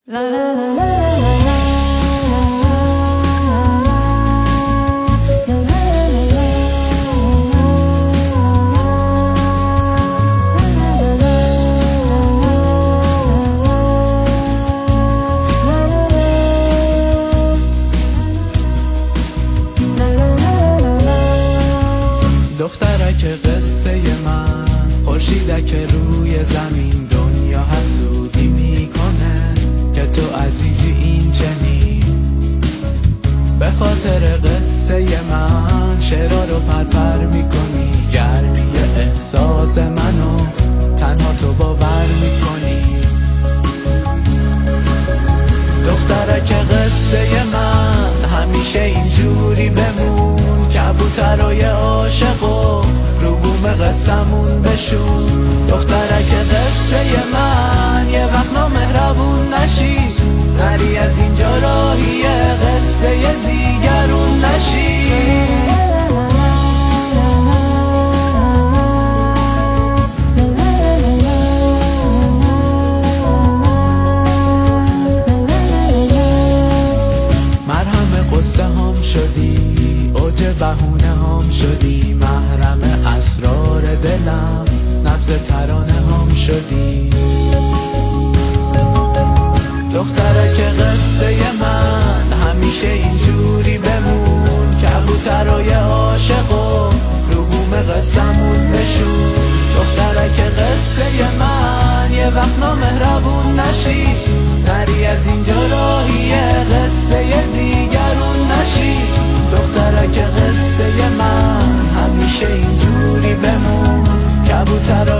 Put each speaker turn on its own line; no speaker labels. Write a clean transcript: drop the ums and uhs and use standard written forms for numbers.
دخترک قصه من، خورشیدک روی زمین، دنیا حسودی میکنه که تو عزیزی این چنین. به خاطر قصه من شعرها رو پرپر میکنی، گرمی احساس منو تنها تو باور میکنی. دخترک قصه من، همیشه اینجوری بمون، کبوترای عاشقو رو بوم قصمون بشون. دخترک قصه من، یه وقت نامهربون نشی، نری از اینجا راهی قصه دیگرون نشی. قصه هم شدی، اوج بهونه هم شدی، محرم اسرار دلم، نبض ترانه هم شدی. دخترک قصه من، همیشه اینجوری بمون، کبوترای عاشقو رو بوم قصمون بشون. دخترک قصه من، یه وقت نامهربون نشی، نری از اینجا راهی قصه دیگرون نشی. دخترک قصه من، همیشه اینجوری بمون، کبوترای